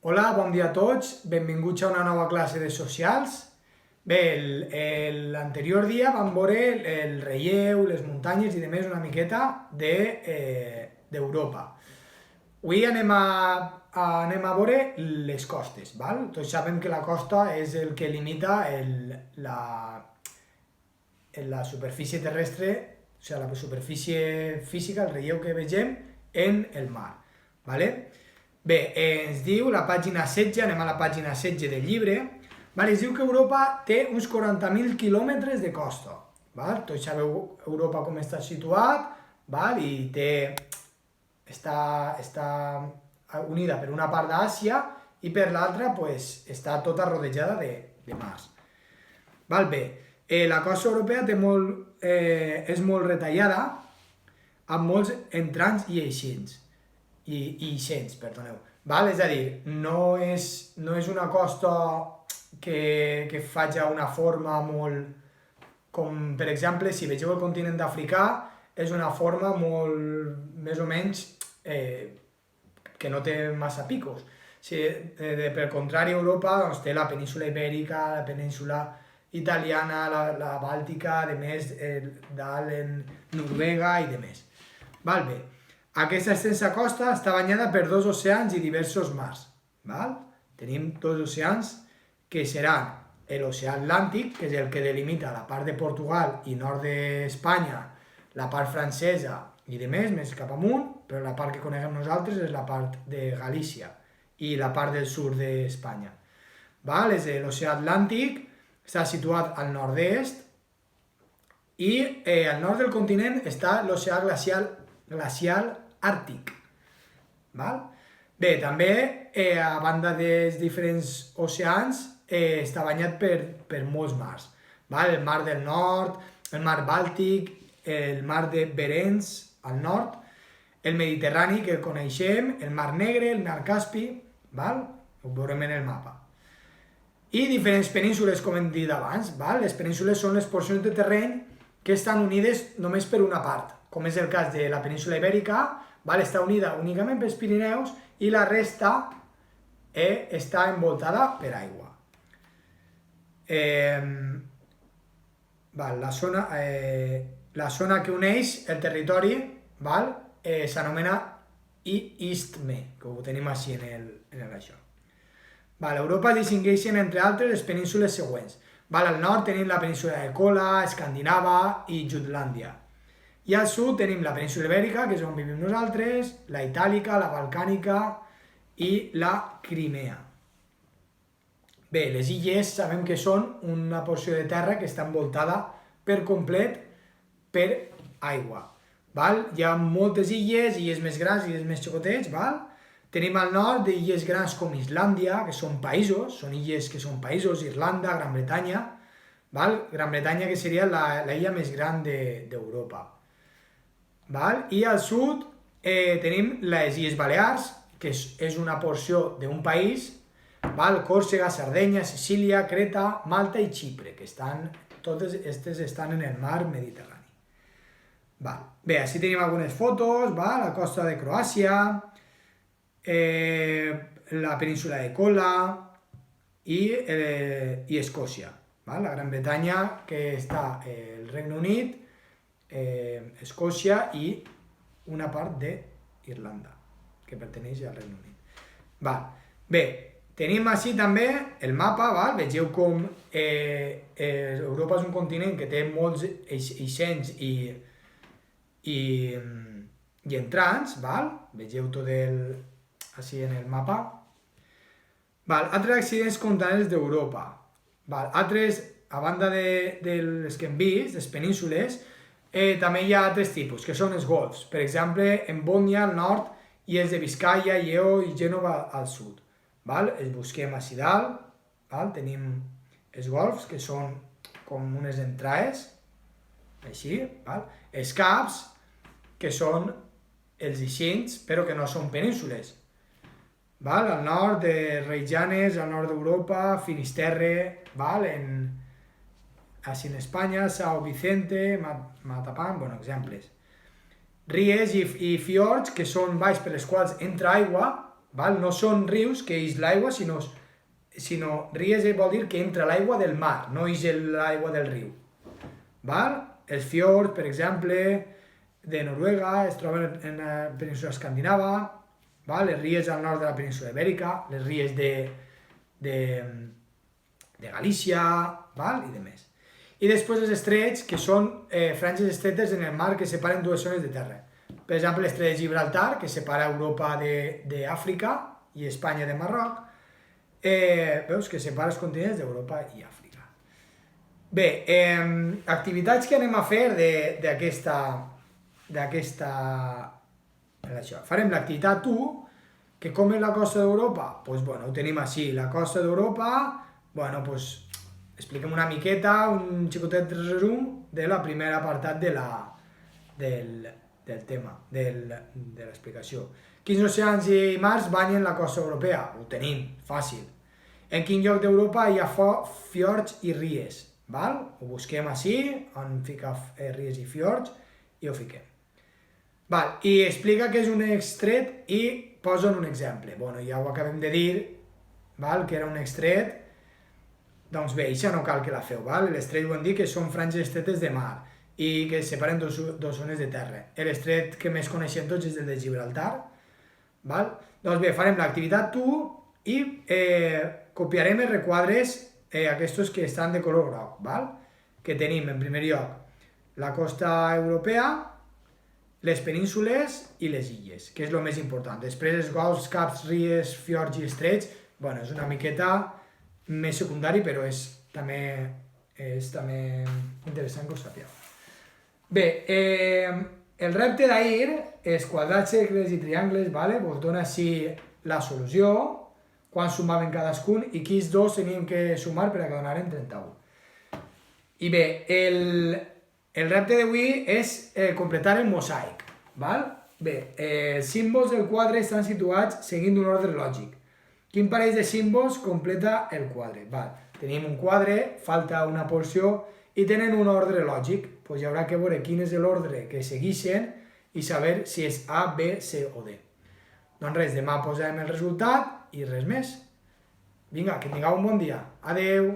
Hola, bon dia a tots, benvinguts a una nova classe de socials. Bé, l'anterior dia vam veure el relleu, les muntanyes i demés una miqueta d'Europa. Avui anem a veure les costes, val? Tots sabem que la costa és el que limita la superfície terrestre, o sigui, la superfície física, el relleu que vegem en el mar, vale? Bé, ens diu la pàgina 16, anem a la pàgina 16 del llibre, vale? Es diu que Europa té uns 40.000 quilòmetres de costa, val? Tots sabeu Europa com està situat, val? I està unida per una part d'Àsia i per l'altra pues, està tota rodejada de mars. Val? Bé, la costa europea és molt retallada, amb molts entrants i eixents. Val? És a dir, no és una costa que faci una forma molt... Com, per exemple, si vegeu el continent africà, és una forma molt, més o menys, que no té massa picos. Per contrari, Europa doncs, té la península ibèrica, la península italiana, la bàltica, a més, dalt en Noruega i demés. Val? Bé. Aquesta extensa costa està banyada per dos oceans i diversos mars. Val? Tenim dos oceans que seran l'oceà Atlàntic, que és el que delimita la part de Portugal i nord d'Espanya, la part francesa i demés, més cap amunt, però la part que coneguem nosaltres és la part de Galícia i la part del sud d'Espanya. L'oceà Atlàntic està situat al nord-est i al nord del continent està l'oceà glacial àrtic. Val? Bé, també, a banda dels diferents oceans, està banyat per molts mars. Val? El mar del nord, el mar Bàltic, el mar de Berens al nord, el Mediterrani, que el coneixem, el mar Negre, el mar Caspi, val? Ho veurem en el mapa. I diferents penínsules, com hem dit abans. Val? Les penínsules són les porcions de terreny que estan unides només per una part, com és el cas de la península ibèrica, està unida únicament pels Pirineus i la resta està envoltada per aigua. La zona que uneix el territori s'anomena istme, que ho tenim així en això. Europa distingeixen entre altres les penínsules següents. Al nord tenim la península de Kola, Escandinava i Jutlàndia. I al sud tenim la península ibèrica, que és on vivim nosaltres, la itàlica, la balcànica i la Crimea. Bé, les illes sabem que són una porció de terra que està envoltada per complet per aigua. Hi ha moltes illes, illes més grans i illes més xicotets. Tenim al nord illes grans com Islàndia, que són països, són illes que són països, Irlanda, Gran Bretanya. Gran Bretanya que seria la illa més gran d'Europa. I al sud tenim les Illes Balears, que és una porció d'un país, Còrsega, Sardenya, Sicília, Creta, Malta i Xipre, que totes aquestes estan en el mar Mediterrani. Bé, així tenim algunes fotos, la costa de Croàcia, la península de Kola i Escòcia. La Gran Bretanya, que està el Regne Unit, Escòcia i una part d'Irlanda, que perteneix al Regne Unit. Bé, tenim així també el mapa, vegeu com Europa és un continent que té molts eixents i entrants, vegeu tot així en el mapa. Altres accidents continentals d'Europa. Altres, a banda dels que hem vist, les penínsules, també hi ha altres tipus, que són els golfs. Per exemple, en Bòtnia al nord i els de Biscaia, Lleó i Gènova al sud. Els busquem així dalt. Tenim els golfs, que són com unes entrades, així. Els caps, que són els eixents, però que no són penínsules. Al nord de Reijanes, al nord d'Europa, Finisterre, així en Espanya, São Vicente, Matapan, exemples. Ries i fiords, que són valls per les quals entra aigua, val? No són rius que és l'aigua, sinó ries vol dir que entra l'aigua del mar, no és l'aigua del riu. Val? Els fiords, per exemple, de Noruega, es troben en la península escandinava, val? Les ries al nord de la península ibèrica, les ries de Galícia, val? I de més. I després els estrets, que són franges estretes en el mar que separen dues zones de terra. Per exemple, l'estret de Gibraltar, que separa Europa d'Àfrica i Espanya de Marroc, veus que separa els continents d'Europa i Àfrica. Bé, activitats que anem a fer d'aquesta... Farem l'activitat 1, que com és la costa d'Europa? Doncs bueno, ho tenim així, la costa d'Europa, bueno, doncs expliquem una miqueta, un xicotet resum de la primera apartat del tema, de l'explicació. Quins oceans i mars banyen la costa europea? Ho tenim, fàcil. En quin lloc d'Europa hi ha fiords i ries? Val? Ho busquem així, on fica ries i fiords, i ho fiquem. Val? I explica que és un extret i posa un exemple. Bueno, ja ho acabem de dir, val? Que era un extret. Doncs bé, això no cal que la feu, val? L'estret ho hem dit que són franges estretes de mar i que separen dos zones de terra. L'estret que més coneixem tots és el de Gibraltar, val? Doncs bé, farem l'activitat 1 i copiarem els requadres aquests que estan de color groc, val? Que tenim, en primer lloc, la costa europea, les penínsules i les illes, que és el més important. Després els golfs, caps, ries, fiords i estrets, bueno, és una miqueta més secundari, però és també interessant que ho sapigueu. Bé, el repte d'ahir és quadrats, cercles i triangles, vale? Vos dona així la solució, quan sumaven cadascun i quins dos teníem que sumar per a que donaren 31. I bé, el repte d'avui és completar el mosaic, val? Bé, els símbols del quadre estan situats seguint un ordre lògic. Quin parell de símbols completa el quadre? Val. Tenim un quadre, falta una porció i tenen un ordre lògic. Doncs hi haurà que veure quin és l'ordre que segueixen i saber si és A, B, C o D. Doncs res, demà posarem el resultat i res més. Vinga, que tingueu un bon dia. Adeu!